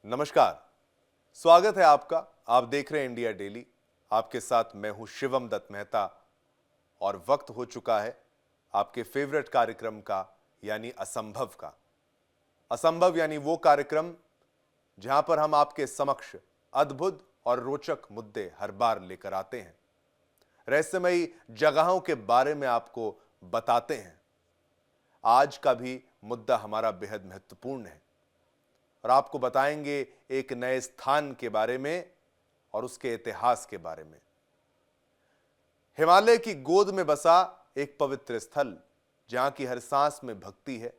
नमस्कार। स्वागत है आपका। आप देख रहे हैं इंडिया डेली। आपके साथ मैं हूं शिवम दत्त मेहता और वक्त हो चुका है आपके फेवरेट कार्यक्रम का यानी असंभव का। असंभव यानी वो कार्यक्रम जहां पर हम आपके समक्ष अद्भुत और रोचक मुद्दे हर बार लेकर आते हैं, रहस्यमयी जगहों के बारे में आपको बताते हैं। आज का भी मुद्दा हमारा बेहद महत्वपूर्ण है और आपको बताएंगे एक नए स्थान के बारे में और उसके इतिहास के बारे में। हिमालय की गोद में बसा एक पवित्र स्थल जहां की हर सांस में भक्ति है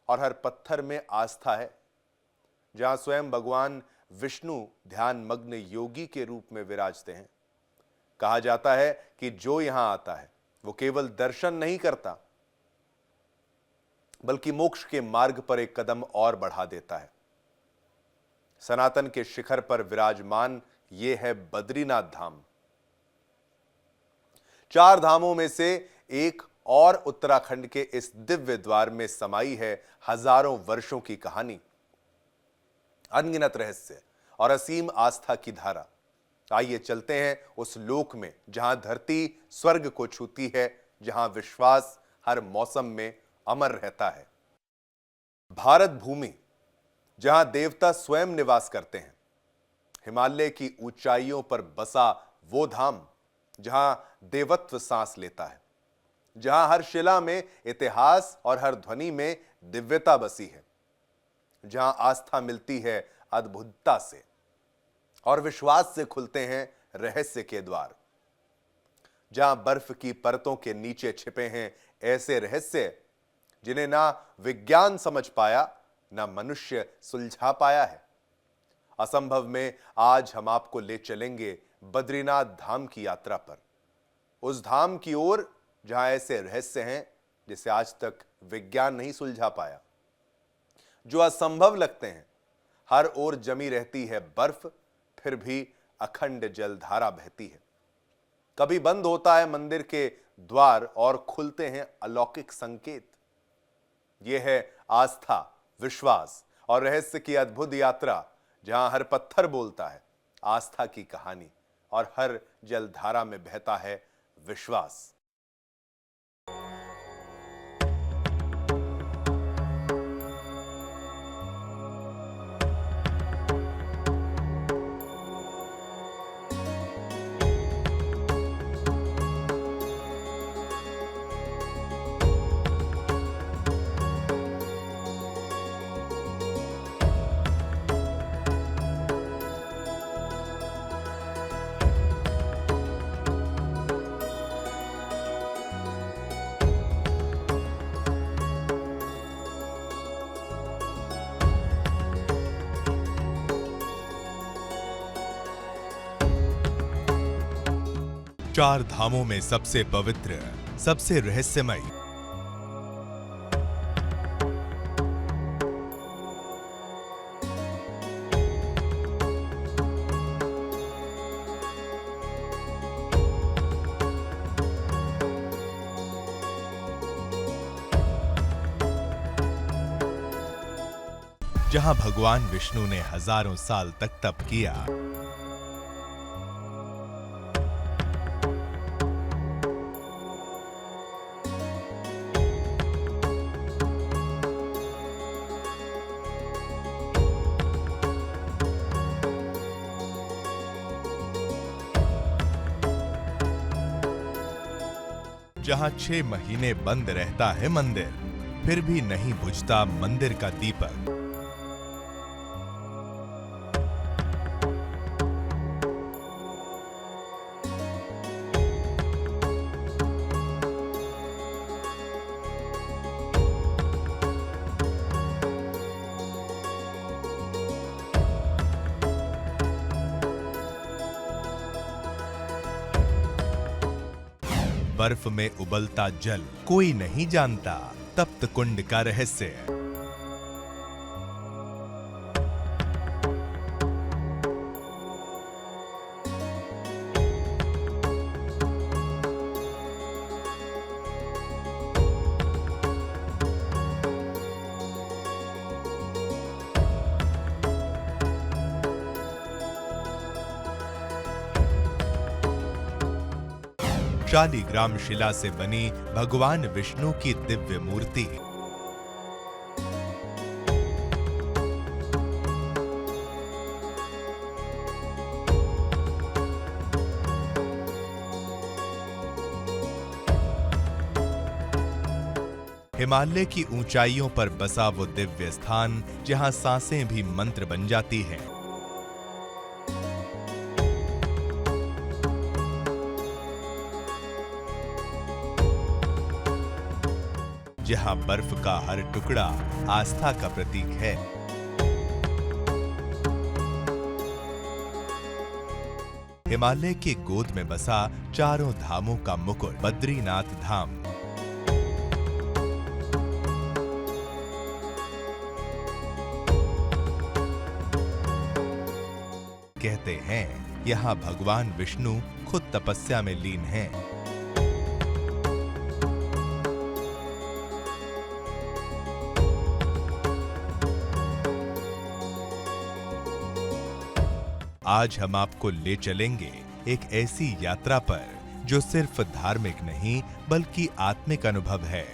और हर पत्थर में आस्था है, जहां स्वयं भगवान विष्णु ध्यान मग्न योगी के रूप में विराजते हैं। कहा जाता है कि जो यहां आता है वो केवल दर्शन नहीं करता बल्कि मोक्ष के मार्ग पर एक कदम और बढ़ा देता है। सनातन के शिखर पर विराजमान यह है बद्रीनाथ धाम। 4 धामों में से एक और उत्तराखंड के इस दिव्य द्वार में समाई है हजारों वर्षों की कहानी, अनगिनत रहस्य और असीम आस्था की धारा। आइए चलते हैं उस लोक में जहां धरती स्वर्ग को छूती है, जहां विश्वास हर मौसम में अमर रहता है। भारत भूमि जहां देवता स्वयं निवास करते हैं, हिमालय की ऊंचाइयों पर बसा वो धाम जहां देवत्व सांस लेता है, जहां हर शिला में इतिहास और हर ध्वनि में दिव्यता बसी है, जहां आस्था मिलती है अद्भुतता से और विश्वास से खुलते हैं रहस्य के द्वार, जहां बर्फ की परतों के नीचे छिपे हैं ऐसे रहस्य जिन्हें ना विज्ञान समझ पाया ना मनुष्य सुलझा पाया है। असंभव में आज हम आपको ले चलेंगे बद्रीनाथ धाम की यात्रा पर, उस धाम की ओर जहां ऐसे रहस्य हैं जिसे आज तक विज्ञान नहीं सुलझा पाया, जो असंभव लगते हैं। हर ओर जमी रहती है बर्फ, फिर भी अखंड जलधारा बहती है। कभी बंद होता है मंदिर के द्वार और खुलते हैं अलौकिक संकेत। यह है आस्था, विश्वास और रहस्य की अद्भुत यात्रा, जहां हर पत्थर बोलता है आस्था की कहानी और हर जलधारा में बहता है विश्वास। चार धामों में सबसे पवित्र, सबसे रहस्यमय, जहां भगवान विष्णु ने हजारों साल तक तप किया। जहां 6 महीने बंद रहता है मंदिर, फिर भी नहीं बुझता मंदिर का दीपक। बर्फ में उबलता जल कोई नहीं जानता, तप्त कुंड का रहस्य। शालिग्राम शिला से बनी भगवान विष्णु की दिव्य मूर्ति। हिमालय की ऊंचाइयों पर बसा वो दिव्य स्थान जहां सांसें भी मंत्र बन जाती हैं। जहां बर्फ का हर टुकड़ा आस्था का प्रतीक है। हिमालय की गोद में बसा चारों धामों का मुकुट बद्रीनाथ धाम। कहते हैं यहाँ भगवान विष्णु खुद तपस्या में लीन हैं। आज हम आपको ले चलेंगे एक ऐसी यात्रा पर जो सिर्फ धार्मिक नहीं बल्कि आत्मिक अनुभव है।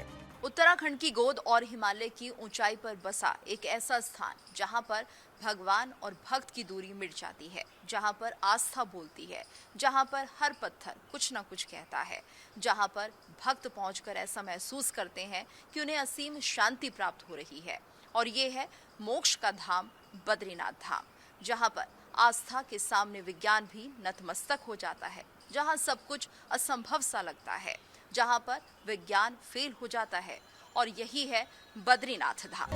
उत्तराखंड की गोद और हिमालय की ऊंचाई पर बसा एक ऐसा स्थान जहां पर भगवान और भक्त की दूरी मिट जाती है, जहां पर आस्था बोलती है, जहां पर हर पत्थर कुछ न कुछ कहता है, जहां पर भक्त पहुंचकर ऐसा महसूस करते हैं कि उन्हें असीम शांति प्राप्त हो रही है। और ये है मोक्ष का धाम बद्रीनाथ धाम, जहां पर आस्था के सामने विज्ञान भी नतमस्तक हो जाता है, जहां सब कुछ असंभव सा लगता है, जहां पर विज्ञान फेल हो जाता है। और यही है बद्रीनाथ धाम।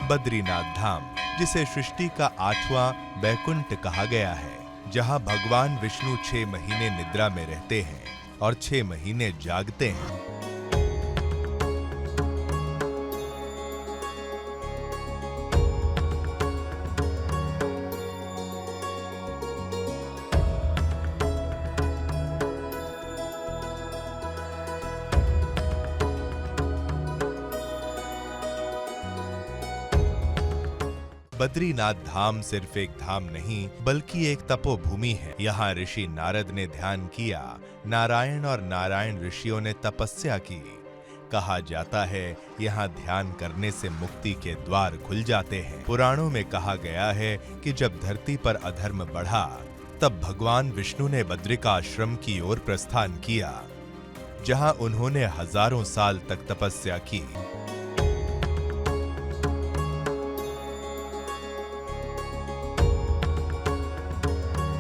बद्रीनाथ धाम, जिसे सृष्टि का 8वां बैकुंठ कहा गया है, जहां भगवान विष्णु 6 महीने निद्रा में रहते हैं और 6 महीने जागते हैं। बद्रीनाथ धाम सिर्फ एक धाम नहीं बल्कि एक तपोभूमि है। यहाँ ऋषि नारद ने ध्यान किया, नारायण और नारायण ऋषियों ने तपस्या की। कहा जाता है यहाँ ध्यान करने से मुक्ति के द्वार खुल जाते हैं। पुराणों में कहा गया है कि जब धरती पर अधर्म बढ़ा तब भगवान विष्णु ने बद्रिकाश्रम की ओर प्रस्थान किया, जहाँ उन्होंने हजारों साल तक तपस्या की।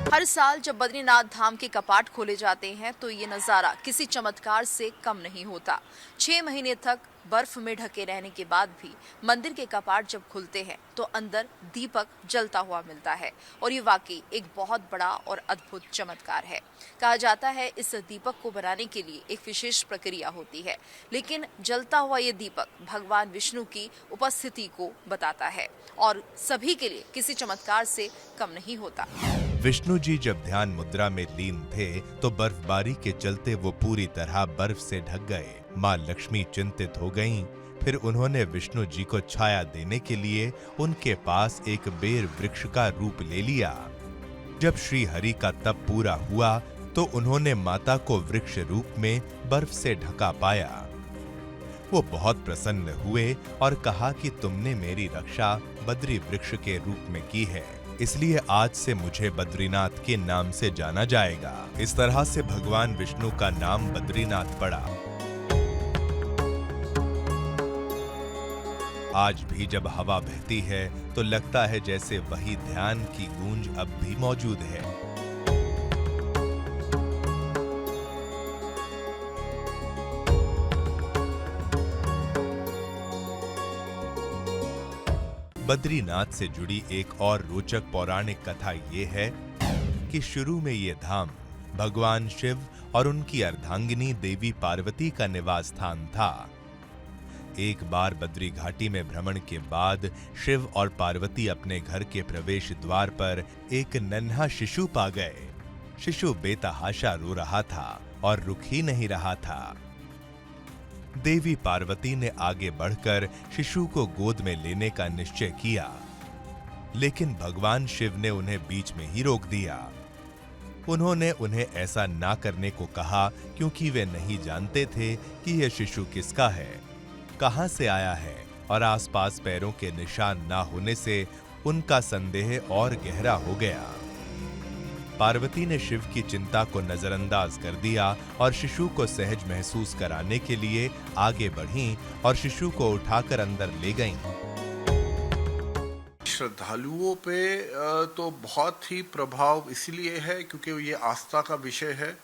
हर साल जब बद्रीनाथ धाम के कपाट खोले जाते हैं तो ये नज़ारा किसी चमत्कार से कम नहीं होता। 6 महीने तक बर्फ में ढके रहने के बाद भी मंदिर के कपाट जब खुलते हैं तो अंदर दीपक जलता हुआ मिलता है। और ये वाकई एक बहुत बड़ा और अद्भुत चमत्कार है। कहा जाता है इस दीपक को बनाने के लिए एक विशेष प्रक्रिया होती है, लेकिन जलता हुआ ये दीपक भगवान विष्णु की उपस्थिति को बताता है और सभी के लिए किसी चमत्कार से कम नहीं होता। विष्णु जी जब ध्यान मुद्रा में लीन थे तो बर्फबारी के चलते वो पूरी तरह बर्फ से ढक गए। माँ लक्ष्मी चिंतित हो गईं। फिर उन्होंने विष्णु जी को छाया देने के लिए उनके पास एक बेर वृक्ष का रूप ले लिया। जब श्री हरि का तप पूरा हुआ तो उन्होंने माता को वृक्ष रूप में बर्फ से ढका पाया। वो बहुत प्रसन्न हुए और कहा कि तुमने मेरी रक्षा बद्री वृक्ष के रूप में की है, इसलिए आज से मुझे बद्रीनाथ के नाम से जाना जाएगा। इस तरह से भगवान विष्णु का नाम बद्रीनाथ पड़ा। आज भी जब हवा बहती है तो लगता है जैसे वही ध्यान की गूंज अब भी मौजूद है। बद्रीनाथ से जुड़ी एक और रोचक पौराणिक कथा ये है कि शुरू में ये धाम भगवान शिव और उनकी अर्धांगिनी देवी पार्वती का निवास स्थान था। एक बार बद्री घाटी में भ्रमण के बाद शिव और पार्वती अपने घर के प्रवेश द्वार पर एक नन्हा शिशु पा गए। शिशु बेतहाशा रो रहा था और रुक ही नहीं रहा था। देवी पार्वती ने आगे बढ़कर शिशु को गोद में लेने का निश्चय किया, लेकिन भगवान शिव ने उन्हें बीच में ही रोक दिया। उन्होंने उन्हें ऐसा ना करने को कहा क्योंकि वे नहीं जानते थे कि यह शिशु किसका है, कहां से आया है, और आसपास पैरों के निशान ना होने से उनका संदेह और गहरा हो गया। पार्वती ने शिव की चिंता को नजरअंदाज कर दिया और शिशु को सहज महसूस कराने के लिए आगे बढ़ीं और शिशु को उठाकर अंदर ले गईं। श्रद्धालुओं पे तो बहुत ही प्रभाव इसलिए है क्योंकि ये आस्था का विषय है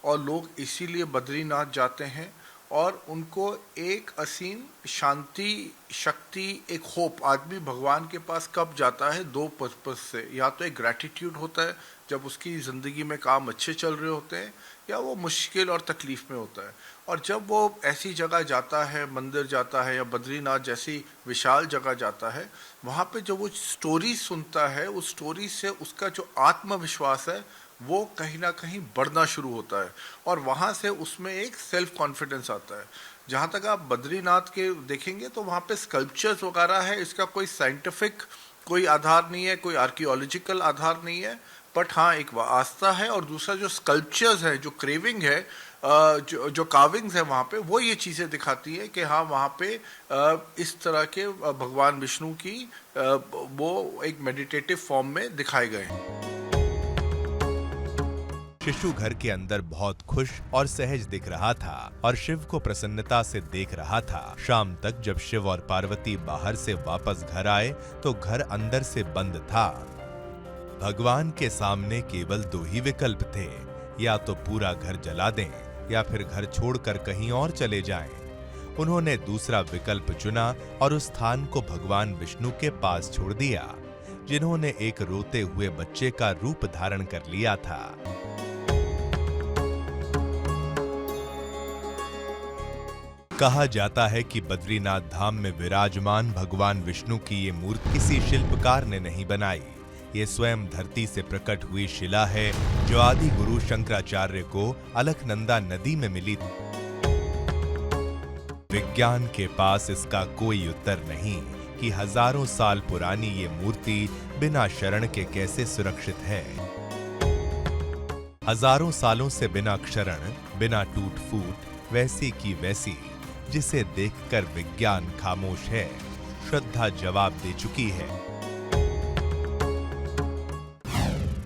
और लोग इसीलिए बद्रीनाथ जाते हैं और उनको एक असीम शांति, शक्ति, एक होप। आदमी भगवान के पास कब जाता है? दो पर्पस से, या तो एक ग्रैटिट्यूड होता है जब उसकी ज़िंदगी में काम अच्छे चल रहे होते हैं, या वो मुश्किल और तकलीफ में होता है। और जब वो ऐसी जगह जाता है, मंदिर जाता है या बद्रीनाथ जैसी विशाल जगह जाता है, वहाँ पे जब वो स्टोरी सुनता है, उस स्टोरी से उसका जो आत्मविश्वास है वो कहीं ना कहीं बढ़ना शुरू होता है और वहाँ से उसमें एक सेल्फ कॉन्फिडेंस आता है। जहाँ तक आप बद्रीनाथ के देखेंगे तो वहाँ पे स्कल्पचर्स वगैरह है, इसका कोई साइंटिफिक कोई आधार नहीं है, कोई आर्कियोलॉजिकल आधार नहीं है, बट हाँ एक आस्था है। और दूसरा जो स्कल्पचर्स है, जो क्रेविंग है, जो कार्विंग्स है वहाँ पे, वो ये चीज़ें दिखाती है कि हाँ वहाँ पे इस तरह के भगवान विष्णु की वो एक मेडिटेटिव फॉर्म में दिखाए गए हैं। शिशु घर के अंदर बहुत खुश और सहज दिख रहा था और शिव को प्रसन्नता से देख रहा था। शाम तक जब शिव और पार्वती बाहर से वापस घर आए तो घर अंदर से बंद था। भगवान के सामने केवल दो ही विकल्प थे, या तो पूरा घर जला दें या फिर घर छोड़कर कहीं और चले जाएं। उन्होंने दूसरा विकल्प चुना और उस स्थान को भगवान विष्णु के पास छोड़ दिया, जिन्होंने एक रोते हुए बच्चे का रूप धारण कर लिया था। कहा जाता है कि बद्रीनाथ धाम में विराजमान भगवान विष्णु की ये मूर्ति किसी शिल्पकार ने नहीं बनाई। ये स्वयं धरती से प्रकट हुई शिला है जो आदि गुरु शंकराचार्य को अलकनंदा नदी में मिली। विज्ञान के पास इसका कोई उत्तर नहीं कि हजारों साल पुरानी ये मूर्ति बिना शरण के कैसे सुरक्षित है। हजारों सालों से बिना क्षरण, बिना टूट फूट, वैसी की वैसी, जिसे देखकर विज्ञान खामोश है, श्रद्धा जवाब दे चुकी है।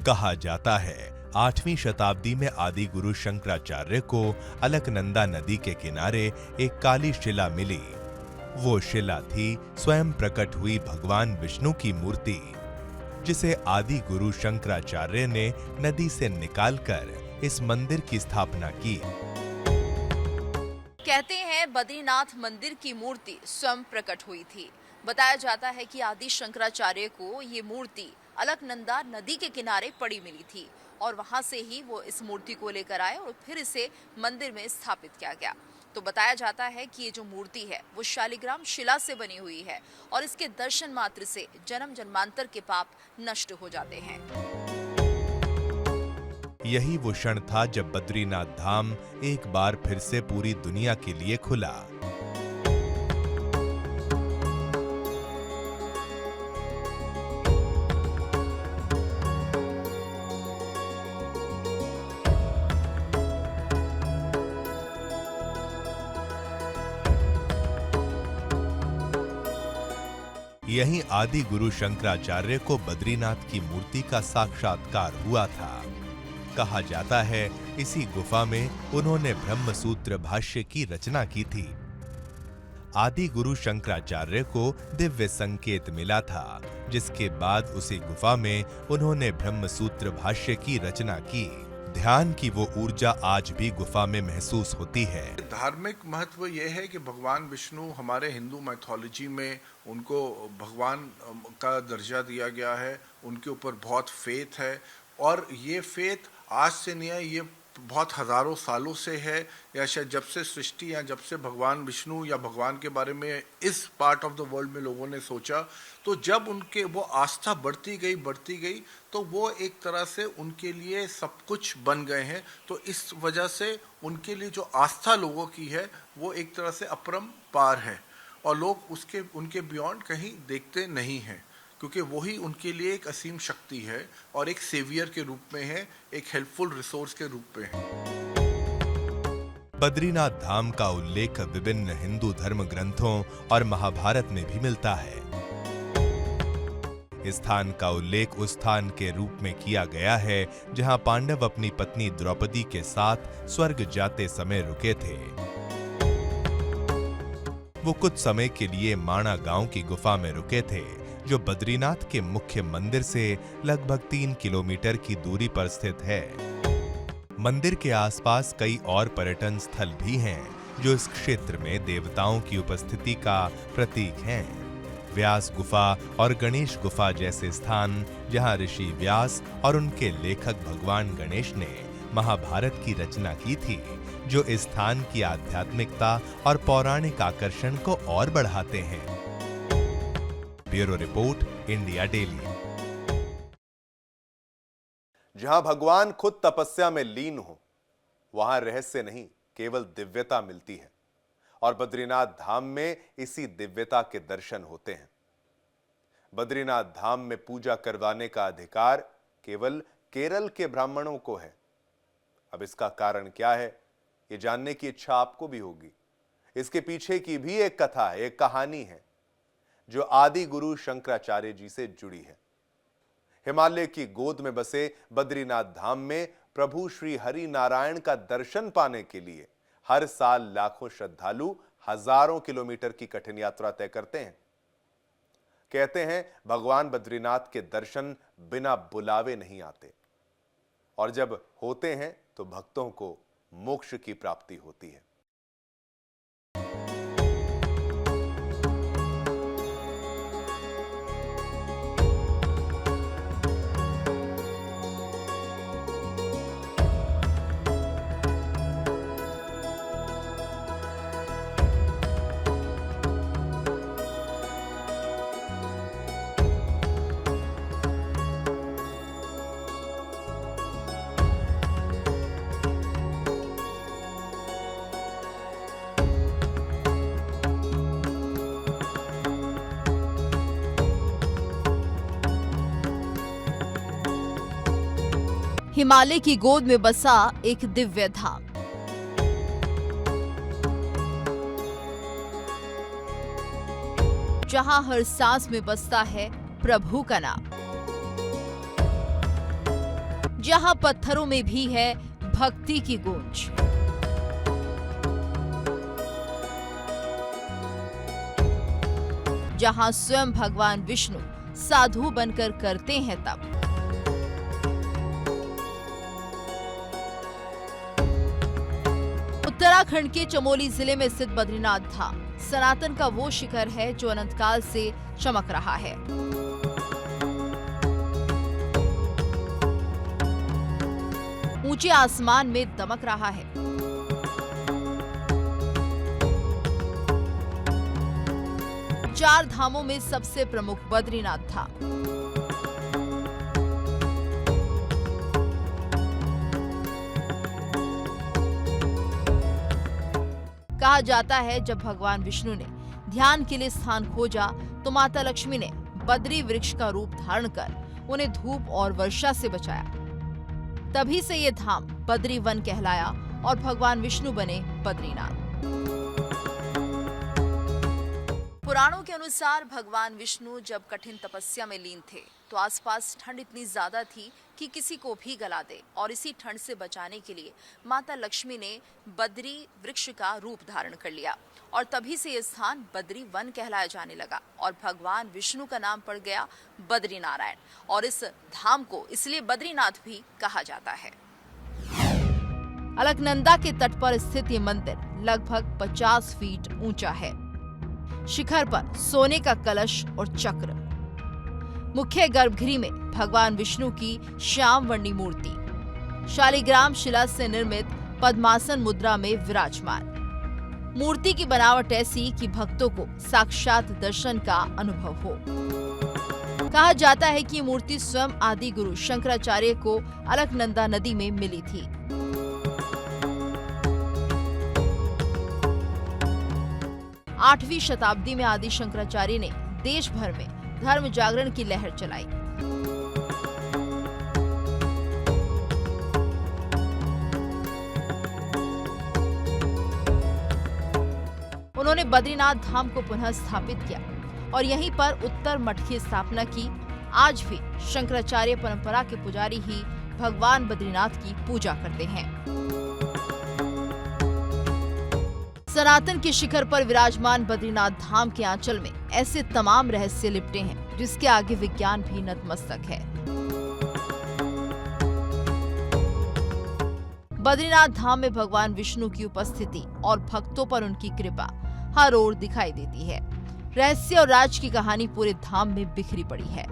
कहा जाता है 8वीं शताब्दी में आदि गुरु शंकराचार्य को अलकनंदा नदी के किनारे एक काली शिला मिली। वो शिला थी स्वयं प्रकट हुई भगवान विष्णु की मूर्ति, जिसे आदि गुरु शंकराचार्य ने नदी से निकालकर इस मंदिर की स्थापना की। कहते हैं बद्रीनाथ मंदिर की मूर्ति स्वयं प्रकट हुई थी। बताया जाता है कि आदि शंकराचार्य को ये मूर्ति अलकनंदा नदी के किनारे पड़ी मिली थी और वहां से ही वो इस मूर्ति को लेकर आए और फिर इसे मंदिर में स्थापित किया गया। तो बताया जाता है कि ये जो मूर्ति है वो शालिग्राम शिला से बनी हुई है और इसके दर्शन मात्र से जन्म जन्मांतर के पाप नष्ट हो जाते हैं। यही वो क्षण था जब बद्रीनाथ धाम एक बार फिर से पूरी दुनिया के लिए खुला। यहीं आदि गुरु शंकराचार्य को बद्रीनाथ की मूर्ति का साक्षात्कार हुआ था। कहा जाता है इसी गुफा में उन्होंने ब्रह्मसूत्र भाष्य की रचना की थी। आदि गुरु शंकराचार्य को दिव्य संकेत मिला था, जिसके बाद उसी गुफा में उन्होंने ब्रह्मसूत्र भाष्य की रचना की। ध्यान की वो ऊर्जा आज भी गुफा में महसूस होती है। धार्मिक महत्व यह है कि भगवान विष्णु हमारे हिंदू मैथोलॉजी में उनको भगवान का दर्जा दिया गया है, उनके ऊपर बहुत फेथ है और ये फेथ आज से नहीं है, ये बहुत हज़ारों सालों से है, या शायद जब से सृष्टि या जब से भगवान विष्णु या भगवान के बारे में इस पार्ट ऑफ द वर्ल्ड में लोगों ने सोचा, तो जब उनके वो आस्था बढ़ती गई तो वो एक तरह से उनके लिए सब कुछ बन गए हैं। तो इस वजह से उनके लिए जो आस्था लोगों की है वो एक तरह से अपरंपार है, और लोग उनके बियॉन्ड कहीं देखते नहीं हैं, क्योंकि वही उनके लिए एक असीम शक्ति है और एक सेवियर के रूप में है, एक हेल्पफुल रिसोर्स के रूप में है। बद्रीनाथ धाम का उल्लेख विभिन्न हिंदू धर्म ग्रंथों और महाभारत में भी मिलता है। इस स्थान का उल्लेख उस स्थान के रूप में किया गया है जहां पांडव अपनी पत्नी द्रौपदी के साथ स्वर्ग जाते समय रुके थे। वो कुछ समय के लिए माणा गांव की गुफा में रुके थे, जो बद्रीनाथ के मुख्य मंदिर से लगभग 3 किलोमीटर की दूरी पर स्थित है। मंदिर के आसपास कई और पर्यटन स्थल भी हैं, जो इस क्षेत्र में देवताओं की उपस्थिति का प्रतीक हैं। व्यास गुफा और गणेश गुफा जैसे स्थान, जहां ऋषि व्यास और उनके लेखक भगवान गणेश ने महाभारत की रचना की थी, जो इस स्थान की आध्यात्मिकता और पौराणिक आकर्षण को और बढ़ाते हैं। Bureau report, India daily. जहां भगवान खुद तपस्या में लीन हो, वहां रहस्य नहीं, केवल दिव्यता मिलती है, और बद्रीनाथ धाम में इसी दिव्यता के दर्शन होते हैं। बद्रीनाथ धाम में पूजा करवाने का अधिकार केवल केरल के ब्राह्मणों को है। अब इसका कारण क्या है, ये जानने की इच्छा आपको भी होगी। इसके पीछे की भी एक कथा है, एक कहानी है, जो आदि गुरु शंकराचार्य जी से जुड़ी है। हिमालय की गोद में बसे बद्रीनाथ धाम में प्रभु श्री हरि नारायण का दर्शन पाने के लिए हर साल लाखों श्रद्धालु हजारों किलोमीटर की कठिन यात्रा तय करते हैं। कहते हैं भगवान बद्रीनाथ के दर्शन बिना बुलावे नहीं आते, और जब होते हैं तो भक्तों को मोक्ष की प्राप्ति होती है। हिमालय की गोद में बसा एक दिव्य धाम। जहां हर सांस में बसता है प्रभु का नाम, जहां पत्थरों में भी है भक्ति की गूंज। जहां स्वयं भगवान विष्णु साधु बनकर करते हैं तप। उत्तराखंड के चमोली जिले में स्थित बद्रीनाथ धाम सनातन का वो शिखर है जो अनंतकाल से चमक रहा है। ऊंचे आसमान में दमक रहा है। चार धामों में सबसे प्रमुख बद्रीनाथ धाम। कहा जाता है जब भगवान विष्णु ने ध्यान के लिए स्थान खोजा तो माता लक्ष्मी ने बद्री वृक्ष का रूप धारण कर उन्हें धूप और वर्षा से बचाया। तभी से ये धाम बद्री वन कहलाया और भगवान विष्णु बने बद्रीनाथ। पुराणों के अनुसार भगवान विष्णु जब कठिन तपस्या में लीन थे तो आसपास ठंड इतनी ज्यादा थी कि किसी को भी गला दे, और इसी ठंड से बचाने के लिए माता लक्ष्मी ने बद्री वृक्ष का रूप धारण कर लिया, और तभी से यह स्थान बद्री वन कहलाया जाने लगा और भगवान विष्णु का नाम पड़ गया बद्री नारायण, और इस धाम को इसलिए बद्रीनाथ भी कहा जाता है। अलकनंदा के तट पर स्थित ये मंदिर लगभग 50 फीट ऊंचा है। शिखर पर सोने का कलश और चक्र। मुख्य गर्भगृह में भगवान विष्णु की श्याम वर्णी मूर्ति। शालिग्राम शिला से निर्मित पद्मासन मुद्रा में विराजमान। मूर्ति की बनावट ऐसी कि भक्तों को साक्षात दर्शन का अनुभव हो। कहा जाता है कि मूर्ति स्वयं आदि गुरु शंकराचार्य को अलकनंदा नदी में मिली थी। आठवीं शताब्दी में आदि शंकराचार्य ने देश भर में धर्म जागरण की लहर चलाई। उन्होंने बद्रीनाथ धाम को पुनः स्थापित किया और यहीं पर उत्तर मठ की स्थापना की। आज भी शंकराचार्य परंपरा के पुजारी ही भगवान बद्रीनाथ की पूजा करते हैं। सनातन के शिखर पर विराजमान बद्रीनाथ धाम के आंचल में ऐसे तमाम रहस्य लिपटे हैं जिसके आगे विज्ञान भी नतमस्तक है। बद्रीनाथ धाम में भगवान विष्णु की उपस्थिति और भक्तों पर उनकी कृपा हर ओर दिखाई देती है। रहस्य और राज की कहानी पूरे धाम में बिखरी पड़ी है।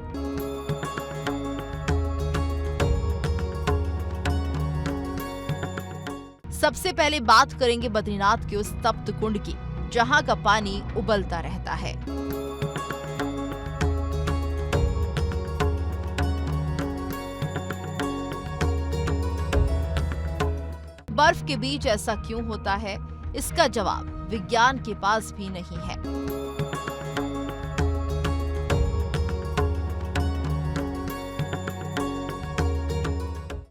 सबसे पहले बात करेंगे बद्रीनाथ के उस तप्त कुंड की, जहां का पानी उबलता रहता है। बर्फ के बीच ऐसा क्यों होता है, इसका जवाब विज्ञान के पास भी नहीं है।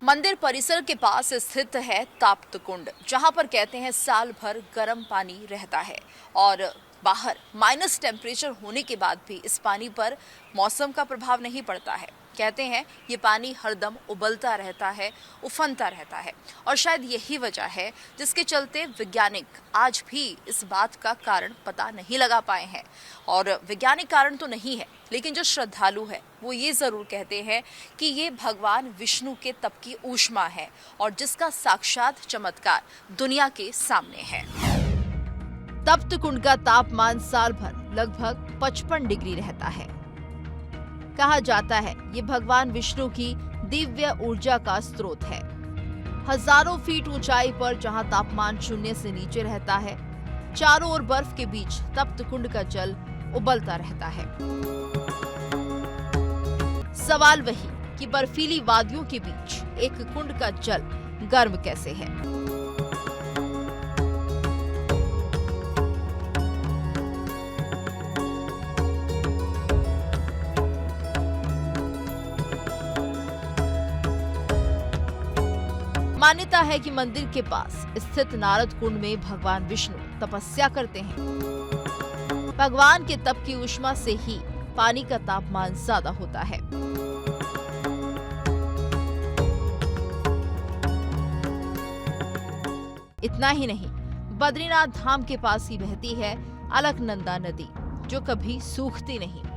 मंदिर परिसर के पास स्थित है तप्त कुंड, जहां पर कहते हैं साल भर गर्म पानी रहता है और बाहर माइनस टेम्परेचर होने के बाद भी इस पानी पर मौसम का प्रभाव नहीं पड़ता है। कहते हैं ये पानी हरदम उबलता रहता है, उफनता रहता है और शायद यही वजह है जिसके चलते वैज्ञानिक आज भी इस बात का कारण पता नहीं लगा पाए हैं। और वैज्ञानिक कारण तो नहीं है, लेकिन जो श्रद्धालु है वो ये जरूर कहते हैं कि ये भगवान विष्णु के तप की ऊष्मा है और जिसका साक्षात चमत्कार दुनिया के सामने है। तप्त कुंड का तापमान साल भर लगभग 55 डिग्री रहता है। कहा जाता है ये भगवान विष्णु की दिव्य ऊर्जा का स्रोत है। हजारों फीट ऊंचाई पर जहां तापमान शून्य से नीचे रहता है, चारों ओर बर्फ के बीच तप्त कुंड का जल उबलता रहता है। सवाल वही कि बर्फीली वादियों के बीच एक कुंड का जल गर्म कैसे है। मान्यता है कि मंदिर के पास स्थित नारद कुंड में भगवान विष्णु तपस्या करते हैं। भगवान के तप की ऊष्मा से ही पानी का तापमान ज्यादा होता है। इतना ही नहीं, बद्रीनाथ धाम के पास ही बहती है अलकनंदा नदी, जो कभी सूखती नहीं।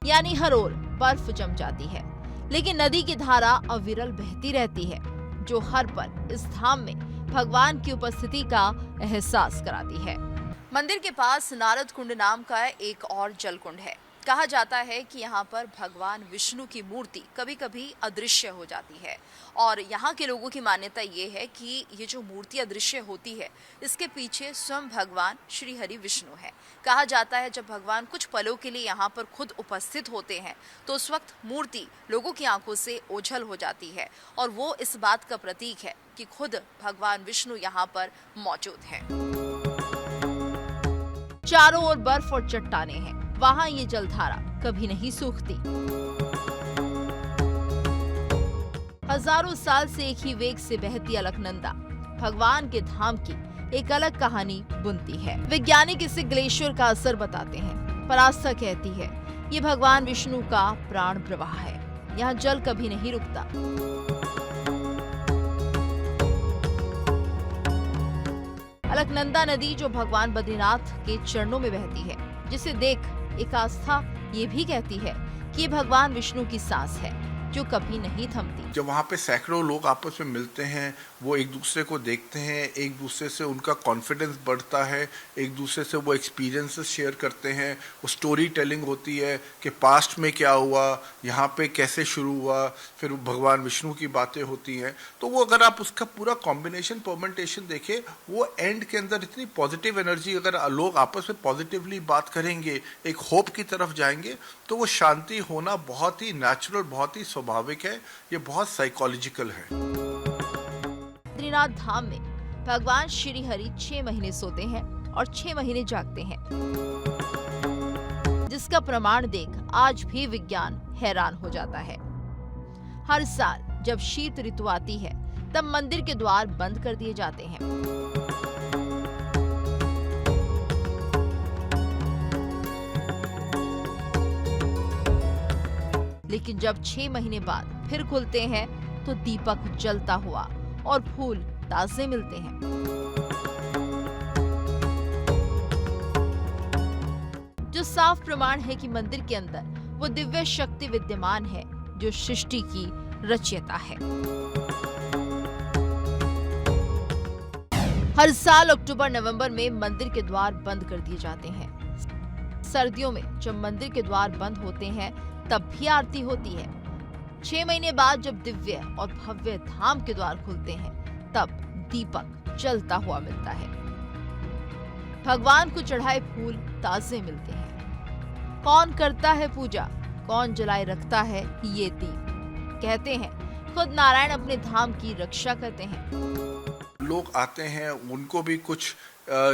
यानी हर ओर बर्फ जम जाती है, लेकिन नदी की धारा अविरल बहती रहती है, जो हर पल इस धाम में भगवान की उपस्थिति का एहसास कराती है। मंदिर के पास नारद कुंड नाम का एक और जल कुंड है। कहा जाता है कि यहाँ पर भगवान विष्णु की मूर्ति कभी कभी अदृश्य हो जाती है और यहाँ के लोगों की मान्यता ये है कि ये जो मूर्ति अदृश्य होती है, इसके पीछे स्वयं भगवान श्री हरि विष्णु है। कहा जाता है जब भगवान कुछ पलों के लिए यहाँ पर खुद उपस्थित होते हैं तो उस वक्त मूर्ति लोगों की आंखों से ओझल हो जाती है और वो इस बात का प्रतीक है कि खुद भगवान विष्णु यहाँ पर मौजूद है। चारों ओर बर्फ और चट्टानें हैं, वहां ये जलधारा कभी नहीं सूखती। हजारों साल से एक ही वेग से बहती अलकनंदा भगवान के धाम की एक अलग कहानी बुनती है। वैज्ञानिक इसे ग्लेशियर का असर बताते हैं, पर आस्था कहती है ये भगवान विष्णु का प्राण प्रवाह है। यहाँ जल कभी नहीं रुकता। अलकनंदा नदी जो भगवान बद्रीनाथ के चरणों में बहती है, जिसे देख एक आस्था ये भी कहती है कि ये भगवान विष्णु की सांस है। जो कभी नहीं थमती। जब वहाँ पे सैकड़ों लोग आपस में मिलते हैं, वो एक दूसरे को देखते हैं, एक दूसरे से उनका कॉन्फिडेंस बढ़ता है, एक दूसरे से वो एक्सपीरियंसेस शेयर करते हैं, वो स्टोरी टेलिंग होती है कि पास्ट में क्या हुआ, यहाँ पे कैसे शुरू हुआ, फिर भगवान विष्णु की बातें होती हैं। तो वो अगर आप उसका पूरा कॉम्बिनेशन परमेंटेशन देखें, वो एंड के अंदर इतनी पॉजिटिव एनर्जी, अगर लोग आपस में पॉजिटिवली बात करेंगे, एक होप की तरफ जाएंगे, तो वो शांति होना बहुत ही नेचुरल, बहुत ही स्वाभाविक है, ये बहुत साइकोलॉजिकल है। बद्रीनाथ धाम में भगवान श्री हरि 6 महीने सोते हैं और 6 महीने जागते हैं, जिसका प्रमाण देख आज भी विज्ञान हैरान हो जाता है। हर साल जब शीत ऋतु आती है तब मंदिर के द्वार बंद कर दिए जाते हैं। लेकिन जब 6 महीने बाद फिर खुलते हैं तो दीपक जलता हुआ और फूल ताजे मिलते हैं। जो साफ प्रमाण है कि मंदिर के अंदर वो दिव्य शक्ति विद्यमान है जो सृष्टि की रचयिता है। हर साल अक्टूबर नवंबर में मंदिर के द्वार बंद कर दिए जाते हैं। सर्दियों में जब मंदिर के द्वार बंद होते हैं तब भी आरती होती है। 6 महीने बाद जब दिव्य और भव्य धाम के द्वार खुलते हैं तब दीपक जलता हुआ मिलता है। भगवान को चढ़ाए फूल ताजे मिलते हैं। कौन करता है पूजा, कौन जलाए रखता है ये दीप। कहते हैं खुद नारायण अपने धाम की रक्षा करते हैं। लोग आते हैं, उनको भी कुछ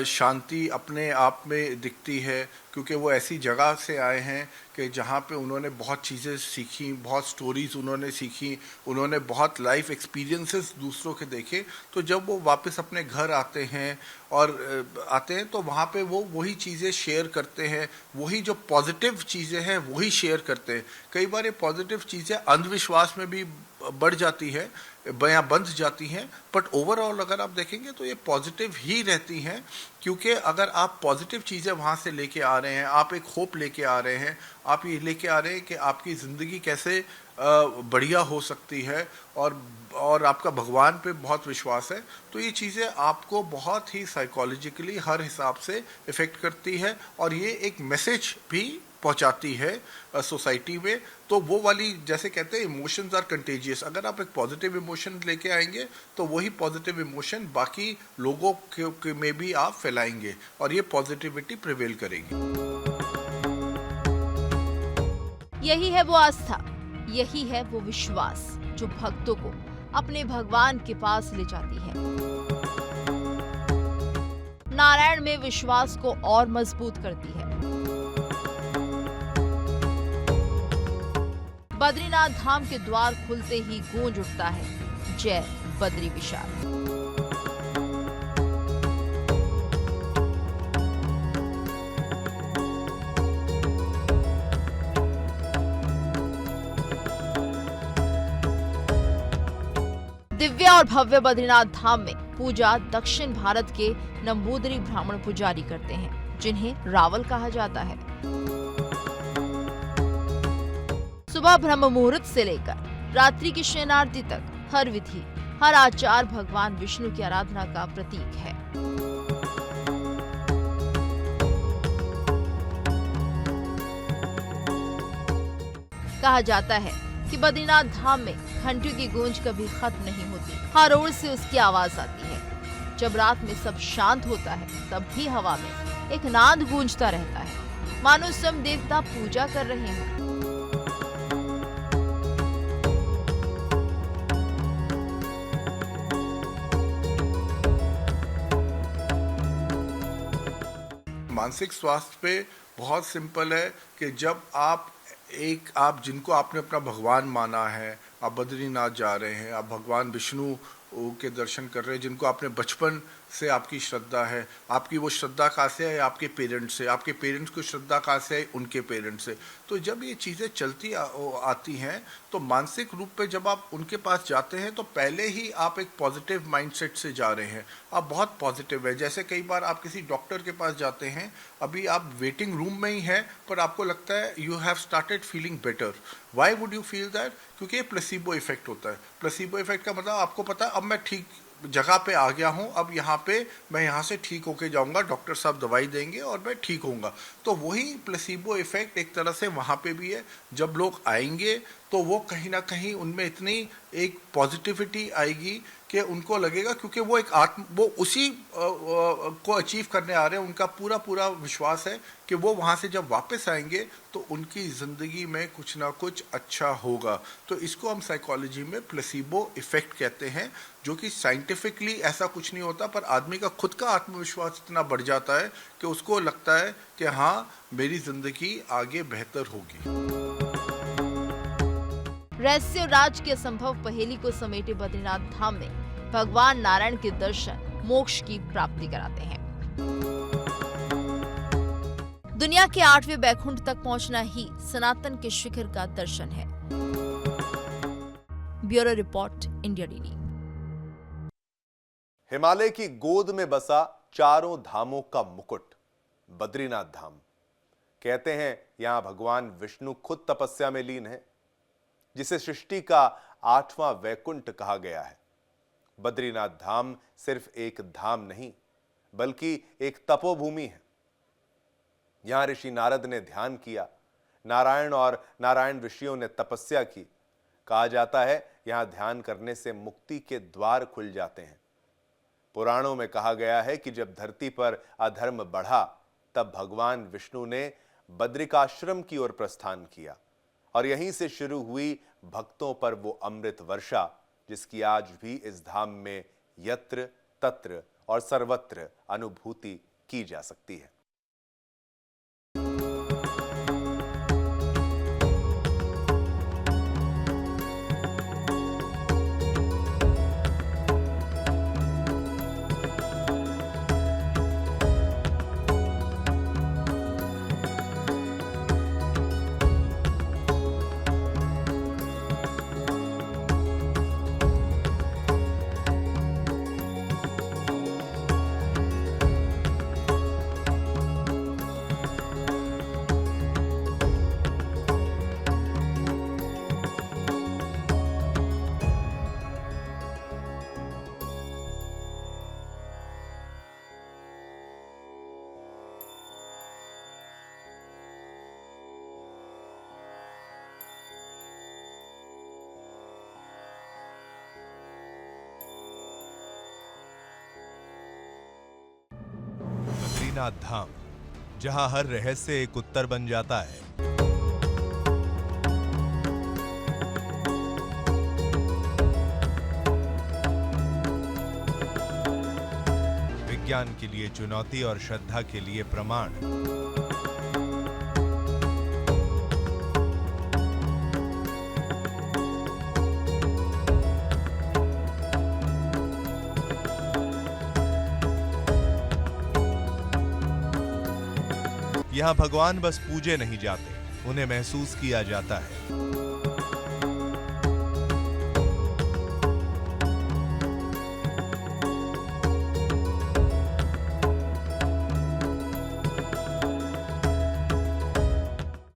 शांति अपने आप में दिखती है, क्योंकि वो ऐसी जगह से आए हैं कि जहाँ पे उन्होंने बहुत चीज़ें सीखी, बहुत स्टोरीज उन्होंने सीखी, उन्होंने बहुत लाइफ एक्सपीरियंसेस दूसरों के देखे। तो जब वो वापस अपने घर आते हैं तो वहाँ पे वो वही चीज़ें शेयर करते हैं, वही जो पॉजिटिव चीज़ें हैं वही शेयर करते हैं। कई बार ये पॉजिटिव चीज़ें अंधविश्वास में भी बढ़ जाती है या बंध जाती हैं, बट ओवरऑल अगर आप देखेंगे तो ये पॉजिटिव ही रहती हैं, क्योंकि अगर आप पॉजिटिव चीज़ें वहाँ से लेके आ रहे हैं, आप एक होप लेके आ रहे हैं, आप ये लेके आ रहे हैं कि आपकी ज़िंदगी कैसे बढ़िया हो सकती है, और आपका भगवान पे बहुत विश्वास है, तो ये चीज़ें आपको बहुत ही साइकोलॉजिकली हर हिसाब से इफ़ेक्ट करती है, और ये एक मैसेज भी पहुंचाती है सोसाइटी में। तो वो वाली, जैसे कहते हैं इमोशंस आर कंटेजियस, अगर आप एक पॉजिटिव इमोशन लेके आएंगे तो वही पॉजिटिव इमोशन बाकी लोगों के में भी आप फैलाएंगे और ये पॉजिटिविटी प्रिवेल करेगी। यही है वो आस्था, यही है वो विश्वास जो भक्तों को अपने भगवान के पास ले जाती है। नारायण में विश्वास को और मजबूत करती है। बद्रीनाथ धाम के द्वार खुलते ही गूंज उठता है जय बद्री विशाल। दिव्य और भव्य बद्रीनाथ धाम में पूजा दक्षिण भारत के नंबूदरी ब्राह्मण पुजारी करते हैं, जिन्हें रावल कहा जाता है। सुबह ब्रह्म मुहूर्त से लेकर रात्रि की शयनारती तक हर विधि, हर आचार भगवान विष्णु की आराधना का प्रतीक है। कहा जाता है कि बद्रीनाथ धाम में घंटियों की गूंज कभी खत्म नहीं होती, हर ओर से उसकी आवाज आती है। जब रात में सब शांत होता है तब भी हवा में एक नाद गूंजता रहता है, मानो सब देवता पूजा कर रहे हैं। मानसिक स्वास्थ्य पे बहुत सिंपल है कि जब आप जिनको आपने अपना भगवान माना है, आप बद्रीनाथ जा रहे हैं, आप भगवान विष्णु के दर्शन कर रहे हैं, जिनको आपने बचपन से आपकी श्रद्धा है, आपकी वो श्रद्धा कहाँ से है, आपके पेरेंट्स से, आपके पेरेंट्स को श्रद्धा कहाँ से है, उनके पेरेंट्स से। तो जब ये चीज़ें चलती आती हैं तो मानसिक रूप पे जब आप उनके पास जाते हैं तो पहले ही आप एक पॉजिटिव माइंडसेट से जा रहे हैं, आप बहुत पॉजिटिव है। जैसे कई बार आप किसी डॉक्टर के पास जाते हैं, अभी आप वेटिंग रूम में ही हैं पर आपको लगता है you have started feeling better. Why would you feel that? क्योंकि ये प्लेसिबो इफेक्ट होता है। प्लेसिबो इफेक्ट का मतलब आपको पता है अब मैं ठीक जगह पे आ गया हूँ, अब यहाँ पे मैं यहाँ से ठीक होके जाऊँगा, डॉक्टर साहब दवाई देंगे और मैं ठीक होऊंगा। तो वही प्लेसिबो इफेक्ट एक तरह से वहाँ पे भी है। जब लोग आएंगे तो वो कहीं ना कहीं उनमें इतनी एक पॉजिटिविटी आएगी कि उनको लगेगा, क्योंकि वो एक वो उसी को अचीव करने आ रहे हैं, उनका पूरा विश्वास है कि वो वहाँ से जब वापस आएंगे तो उनकी ज़िंदगी में कुछ ना कुछ अच्छा होगा। तो इसको हम साइकोलॉजी में प्लेसिबो इफेक्ट कहते हैं, जो कि साइंटिफिकली ऐसा कुछ नहीं होता, पर आदमी का खुद का आत्मविश्वास इतना बढ़ जाता है कि उसको लगता है कि हाँ मेरी ज़िंदगी आगे बेहतर होगी। रहस्य और राज के असंभव पहेली को समेटे बद्रीनाथ धाम में भगवान नारायण के दर्शन मोक्ष की प्राप्ति कराते हैं। दुनिया के 8वें वैकुंठ तक पहुंचना ही सनातन के शिखर का दर्शन है। Bureau report, India DD. Himalaya की गोद में बसा चारों धामों का मुकुट बद्रीनाथ धाम। कहते हैं यहां भगवान विष्णु खुद तपस्या में लीन है, जिसे सृष्टि का 8वां वैकुंठ कहा गया है। बद्रीनाथ धाम सिर्फ एक धाम नहीं बल्कि एक तपोभूमि है। यहां ऋषि नारद ने ध्यान किया, नारायण और नारायण ऋषियों ने तपस्या की। कहा जाता है यहां ध्यान करने से मुक्ति के द्वार खुल जाते हैं। पुराणों में कहा गया है कि जब धरती पर अधर्म बढ़ा तब भगवान विष्णु ने बद्रिकाश्रम की ओर प्रस्थान किया और यहीं से शुरू हुई भक्तों पर वो अमृत वर्षा, जिसकी आज भी इस धाम में यत्र तत्र और सर्वत्र अनुभूति की जा सकती है। बद्रीनाथ धाम, जहां हर रहस्य एक उत्तर बन जाता है। विज्ञान के लिए चुनौती और श्रद्धा के लिए प्रमाण। यहां भगवान बस पूजे नहीं जाते, उन्हें महसूस किया जाता है।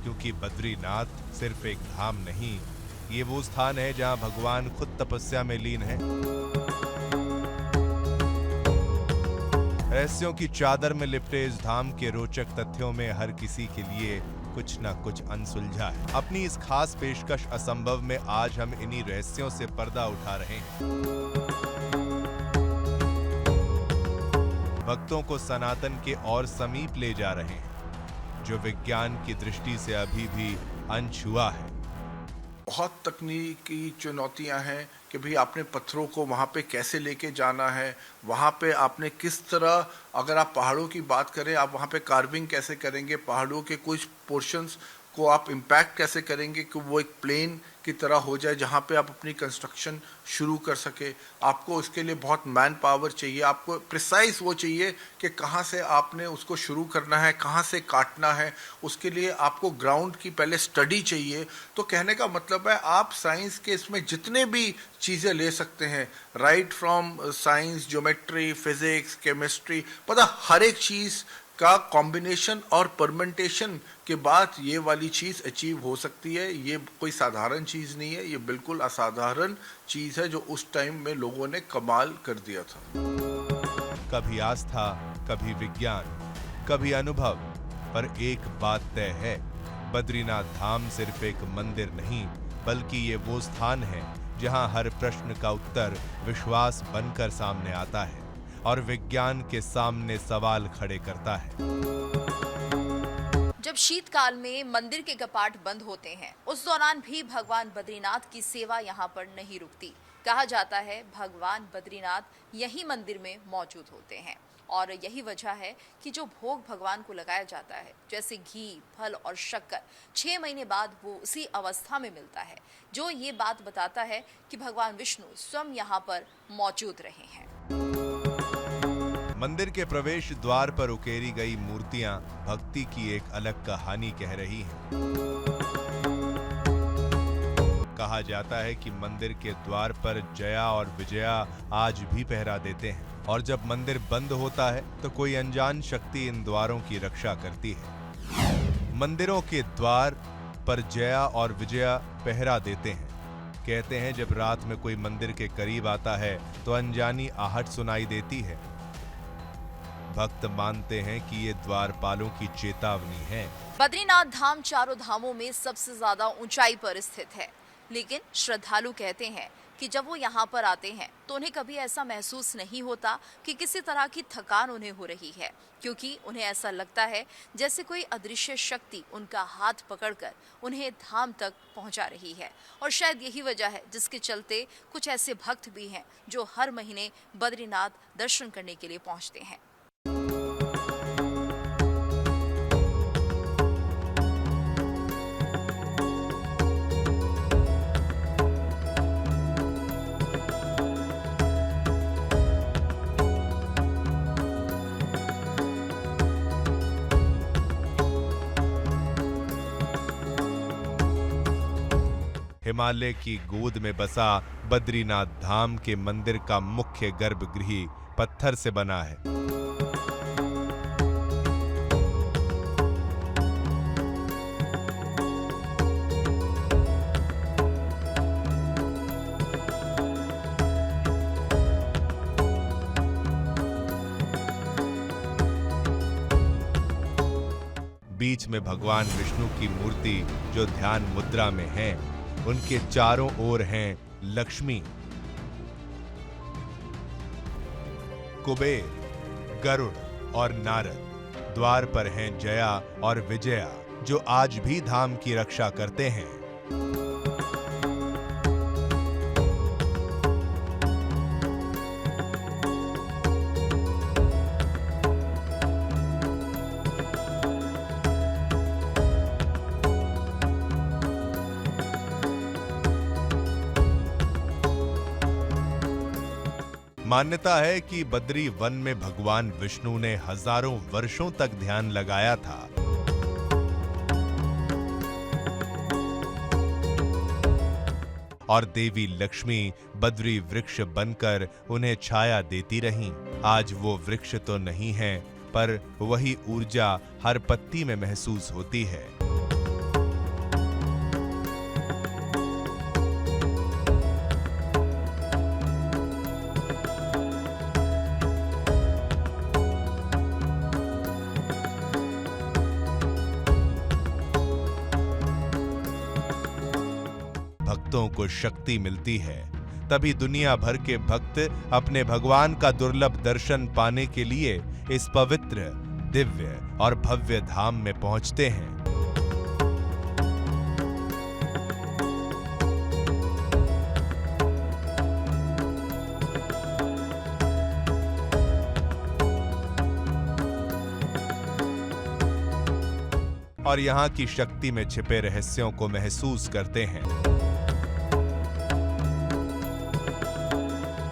क्योंकि बद्रीनाथ सिर्फ एक धाम नहीं, ये वो स्थान है जहां भगवान खुद तपस्या में लीन है। रहस्यों की चादर में लिपटे इस धाम के रोचक तथ्यों में हर किसी के लिए कुछ न कुछ अनसुलझा है। अपनी इस खास पेशकश असंभव में आज हम इन्हीं रहस्यों से पर्दा उठा रहे हैं। भक्तों को सनातन के और समीप ले जा रहे हैं, जो विज्ञान की दृष्टि से अभी भी अनछुआ है। बहुत तकनीकी चुनौतियां हैं कि भाई आपने पत्थरों को वहाँ पे कैसे लेके जाना है, वहाँ पे आपने किस तरह, अगर आप पहाड़ों की बात करें, आप वहाँ पे कार्विंग कैसे करेंगे, पहाड़ों के कुछ पोर्शंस को आप इम्पैक्ट कैसे करेंगे कि वो एक प्लेन की तरह हो जाए जहाँ पे आप अपनी कंस्ट्रक्शन शुरू कर सके। आपको इसके लिए बहुत मैन पावर चाहिए, आपको प्रिसाइज वो चाहिए कि कहाँ से आपने उसको शुरू करना है, कहाँ से काटना है, उसके लिए आपको ग्राउंड की पहले स्टडी चाहिए। तो कहने का मतलब है आप साइंस के इसमें जितने भी चीज़ें ले सकते हैं, right from science, geometry, physics, chemistry, पता हर एक चीज़ का कॉम्बिनेशन और परमेंटेशन के बाद ये वाली चीज़ अचीव हो सकती है। ये कोई साधारण चीज़ नहीं है, ये बिल्कुल असाधारण चीज़ है जो उस टाइम में लोगों ने कमाल कर दिया था। कभी आस्था, कभी विज्ञान, कभी अनुभव, पर एक बात तय है, बद्रीनाथ धाम सिर्फ एक मंदिर नहीं, बल्कि ये वो स्थान है जहां हर प्रश्न का उत्तर विश्वास बनकर सामने आता है और विज्ञान के सामने सवाल खड़े करता है। जब शीतकाल में मंदिर के कपाट बंद होते हैं, उस दौरान भी भगवान बद्रीनाथ की सेवा यहाँ पर नहीं रुकती। कहा जाता है भगवान बद्रीनाथ यही मंदिर में मौजूद होते हैं और यही वजह है कि जो भोग भगवान को लगाया जाता है, जैसे घी, फल और शक्कर, 6 महीने बाद वो उसी अवस्था में मिलता है, जो ये बात बताता है कि भगवान विष्णु स्वयं यहाँ पर मौजूद रहे हैं। मंदिर के प्रवेश द्वार पर उकेरी गई मूर्तियां भक्ति की एक अलग कहानी कह रही हैं। कहा जाता है कि मंदिर के द्वार पर जया और विजया आज भी पहरा देते हैं और जब मंदिर बंद होता है तो कोई अनजान शक्ति इन द्वारों की रक्षा करती है। मंदिरों के द्वार पर जया और विजया पहरा देते हैं। कहते हैं जब रात में कोई मंदिर के करीब आता है तो अनजानी आहट सुनाई देती है। भक्त मानते हैं कि ये द्वारपालों की चेतावनी है। बद्रीनाथ धाम चारों धामों में सबसे ज्यादा ऊंचाई पर स्थित है, लेकिन श्रद्धालु कहते हैं कि जब वो यहाँ पर आते हैं तो उन्हें कभी ऐसा महसूस नहीं होता कि किसी तरह की थकान उन्हें हो रही है, क्योंकि उन्हें ऐसा लगता है जैसे कोई अदृश्य शक्ति उनका हाथ पकड़कर उन्हें धाम तक पहुंचा रही है। और शायद यही वजह है जिसके चलते कुछ ऐसे भक्त भी हैं जो हर महीने बद्रीनाथ दर्शन करने के लिए पहुंचते हैं। हिमालय की गोद में बसा बद्रीनाथ धाम के मंदिर का मुख्य गर्भगृह पत्थर से बना है। बीच में भगवान विष्णु की मूर्ति जो ध्यान मुद्रा में है, उनके चारों ओर हैं लक्ष्मी, कुबेर, गरुड़ और नारद। द्वार पर हैं जया और विजया जो आज भी धाम की रक्षा करते हैं। मान्यता है कि बद्री वन में भगवान विष्णु ने हजारों वर्षों तक ध्यान लगाया था। और देवी लक्ष्मी बद्री वृक्ष बनकर उन्हें छाया देती रहीं। आज वो वृक्ष तो नहीं है, पर वही ऊर्जा हर पत्ती में महसूस होती है। भक्तों को शक्ति मिलती है, तभी दुनिया भर के भक्त अपने भगवान का दुर्लभ दर्शन पाने के लिए इस पवित्र, दिव्य और भव्य धाम में पहुंचते हैं। और यहाँ की शक्ति में छिपे रहस्यों को महसूस करते हैं।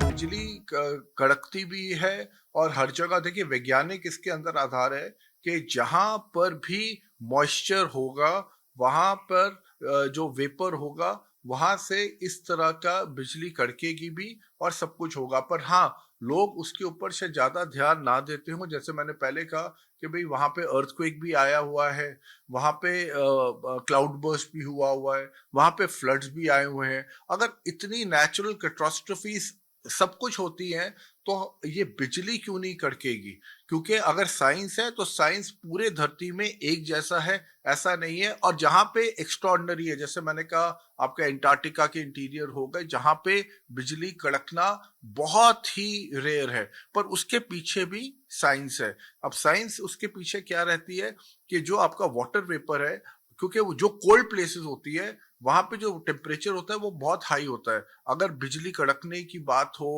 बिजली कड़कती भी है और हर जगह देखिए वैज्ञानिक इसके अंदर आधार है कि जहां पर भी मॉइस्चर होगा वहां पर जो वेपर होगा वहां से इस तरह का बिजली कड़केगी भी और सब कुछ होगा। पर हाँ, लोग उसके ऊपर से ज्यादा ध्यान ना देते हो। जैसे मैंने पहले कहा कि भाई वहां पे अर्थक्वेक भी आया हुआ है, वहां पे क्लाउड बर्स्ट भी हुआ है, वहां पे फ्लड्स भी आए हुए हैं। अगर इतनी नेचुरल कैटास्ट्रोफीज सब कुछ होती है तो ये बिजली क्यों नहीं कड़केगी? क्योंकि अगर साइंस है तो साइंस पूरे धरती में एक जैसा है ऐसा नहीं है। और जहां पे एक्स्ट्राऑर्डिनरी है, जैसे मैंने कहा आपका एंटार्क्टिका के इंटीरियर हो गए जहां पे बिजली कड़कना बहुत ही रेयर है, पर उसके पीछे भी साइंस है। अब साइंस उसके पीछे क्या रहती है कि जो आपका वाटर वेपर है, क्योंकि वो जो कोल्ड प्लेसेस होती है वहां पे जो टेम्परेचर होता है वो बहुत हाई होता है। अगर बिजली कड़कने की बात हो,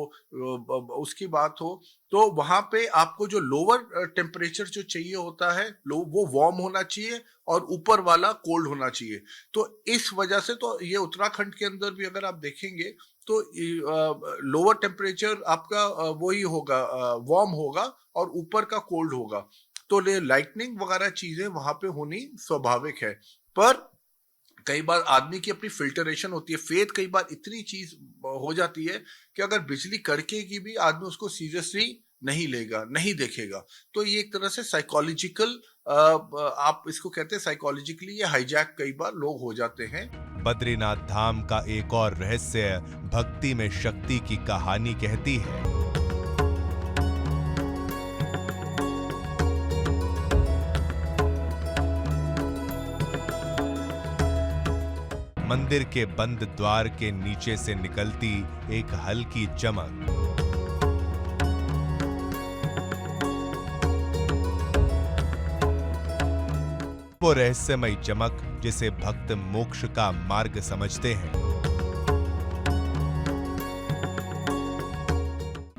उसकी बात हो, तो वहां पे आपको जो लोअर टेम्परेचर जो चाहिए होता है वो वार्म होना चाहिए और ऊपर वाला कोल्ड होना चाहिए। तो इस वजह से तो ये उत्तराखंड के अंदर भी अगर आप देखेंगे तो लोअर टेम्परेचर आपका वही होगा, वार्म होगा और ऊपर का कोल्ड होगा। तो लाइटनिंग वगैरह चीजें वहां पे होनी स्वाभाविक है। पर कई बार आदमी की अपनी फिल्टरेशन होती है, फेथ कई बार इतनी चीज हो जाती है कि अगर बिजली कड़केगी भी आदमी उसको सीरियसली नहीं लेगा, नहीं देखेगा। तो ये एक तरह से साइकोलॉजिकल, आप इसको कहते हैं साइकोलॉजिकली ये हाईजैक कई बार लोग हो जाते हैं। बद्रीनाथ धाम का एक और रहस्य भक्ति में शक्ति की कहानी कहती है। मंदिर के बंद द्वार के नीचे से निकलती एक हल्की चमक वो रहस्यमयी चमक जिसे भक्त मोक्ष का मार्ग समझते हैं।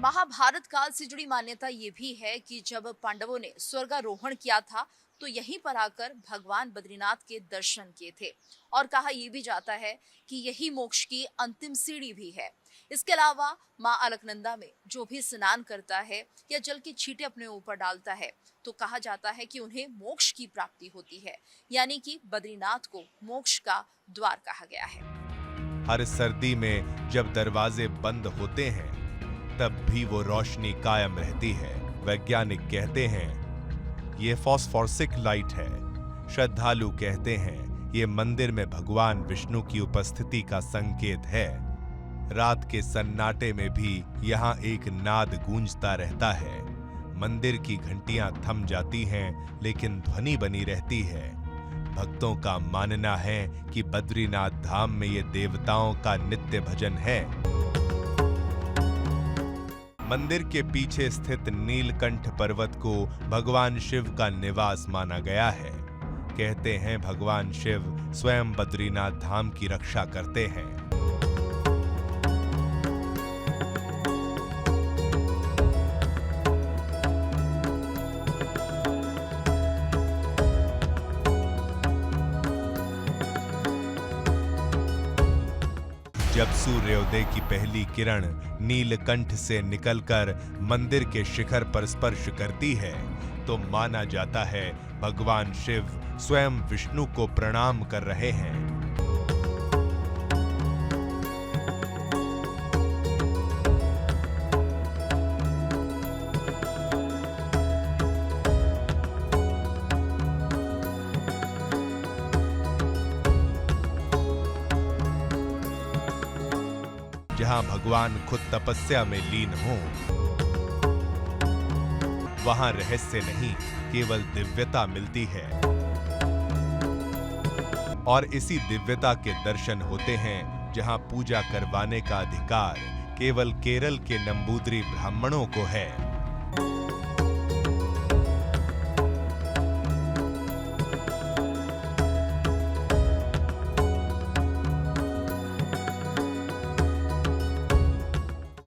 महाभारत काल से जुड़ी मान्यता ये भी है कि जब पांडवों ने स्वर्गारोहण किया था तो यहीं पर आकर भगवान बद्रीनाथ के दर्शन किए थे और कहा यह भी जाता है कि यही मोक्ष की अंतिम सीढ़ी भी है। इसके अलावा मां अलकनंदा में जो भी स्नान करता है या जल के छींटे अपने ऊपर डालता है तो कहा जाता है कि उन्हें मोक्ष की प्राप्ति होती है, यानी कि बद्रीनाथ को मोक्ष का द्वार कहा गया है। हर सर्दी में जब दरवाजे बंद होते हैं तब भी वो रोशनी कायम रहती है। वैज्ञानिक कहते हैं ये फॉस्फोरसिक लाइट है। श्रद्धालु कहते हैं ये मंदिर में भगवान विष्णु की उपस्थिति का संकेत है। रात के सन्नाटे में भी यहाँ एक नाद गूंजता रहता है। मंदिर की घंटियां थम जाती हैं लेकिन ध्वनि बनी रहती है। भक्तों का मानना है कि बद्रीनाथ धाम में ये देवताओं का नित्य भजन है। मंदिर के पीछे स्थित नीलकंठ पर्वत को भगवान शिव का निवास माना गया है। कहते हैं भगवान शिव स्वयं बद्रीनाथ धाम की रक्षा करते हैं। जब सूर्योदय की पहली किरण नीलकंठ से निकलकर मंदिर के शिखर पर स्पर्श करती है तो माना जाता है भगवान शिव स्वयं विष्णु को प्रणाम कर रहे हैं। जहां भगवान खुद तपस्या में लीन हों, वहां रहस्य नहीं केवल दिव्यता मिलती है। और इसी दिव्यता के दर्शन होते हैं जहां पूजा करवाने का अधिकार केवल केरल के नंबूदरी ब्राह्मणों को है।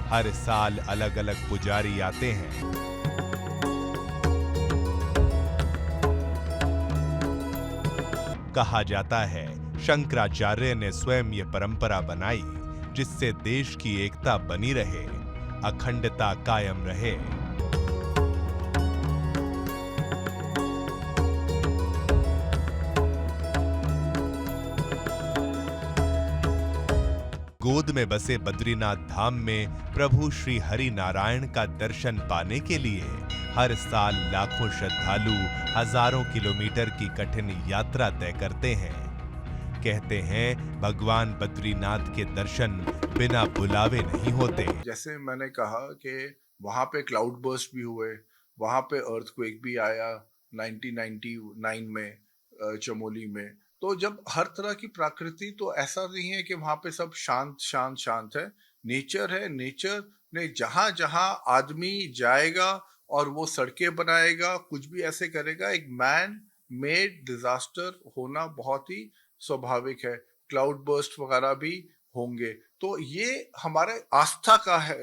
हर साल अलग अलग पुजारी आते हैं। कहा जाता है शंकराचार्य ने स्वयं ये परंपरा बनाई जिससे देश की एकता बनी रहे, अखंडता कायम रहे। गोद में बसे बद्रीनाथ धाम में प्रभु श्री हरि नारायण का दर्शन पाने के लिए हर साल लाखों श्रद्धालु हजारों किलोमीटर की कठिन यात्रा तय करते हैं। कहते हैं भगवान बद्रीनाथ के दर्शन बिना बुलावे नहीं होते। जैसे मैंने कहा कि वहां पे क्लाउड बर्स्ट भी हुए, वहां पे अर्थक्वेक भी आया 1999 में चमोली में। तो जब हर तरह की प्रकृति, तो ऐसा नहीं है कि वहां पे सब शांत शांत शांत है। नेचर है, नेचर ने जहां जहां आदमी जाएगा और वो सड़कें बनाएगा, कुछ भी ऐसे करेगा, एक मैन मेड डिजास्टर होना बहुत ही स्वाभाविक है। क्लाउड बर्स्ट वगैरह भी होंगे। तो ये हमारे आस्था का है।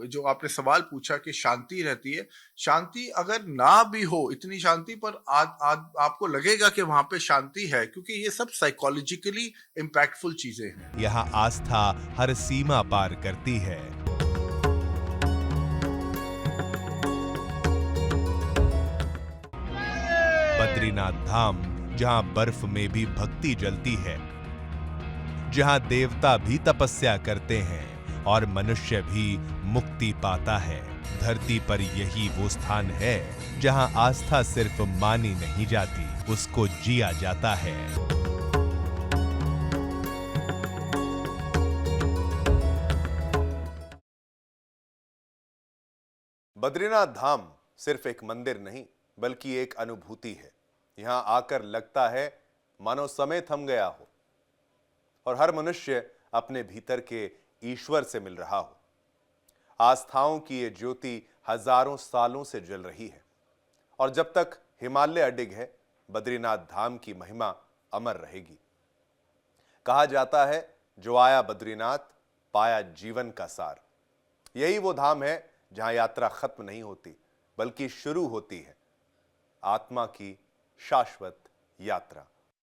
जो आपने सवाल पूछा कि शांति रहती है, शांति अगर ना भी हो, इतनी शांति पर आपको लगेगा कि वहां पे शांति है, क्योंकि ये सब साइकोलॉजिकली इम्पैक्टफुल चीजें हैं। यहाँ आस्था हर सीमा पार करती है। बद्रीनाथ धाम जहां बर्फ में भी भक्ति जलती है, जहां देवता भी तपस्या करते हैं और मनुष्य भी मुक्ति पाता है। धरती पर यही वो स्थान है जहां आस्था सिर्फ मानी नहीं जाती, उसको जिया जाता है। बद्रीनाथ धाम सिर्फ एक मंदिर नहीं बल्कि एक अनुभूति है। यहां आकर लगता है मानो समय थम गया हो और हर मनुष्य अपने भीतर के ईश्वर से मिल रहा हो। आस्थाओं की ये ज्योति हजारों सालों से जल रही है और जब तक हिमालय अडिग है, बद्रीनाथ धाम की महिमा अमर रहेगी। कहा जाता है जो आया बद्रीनाथ पाया जीवन का सार। यही वो धाम है जहां यात्रा खत्म नहीं होती बल्कि शुरू होती है आत्मा की शाश्वत यात्रा।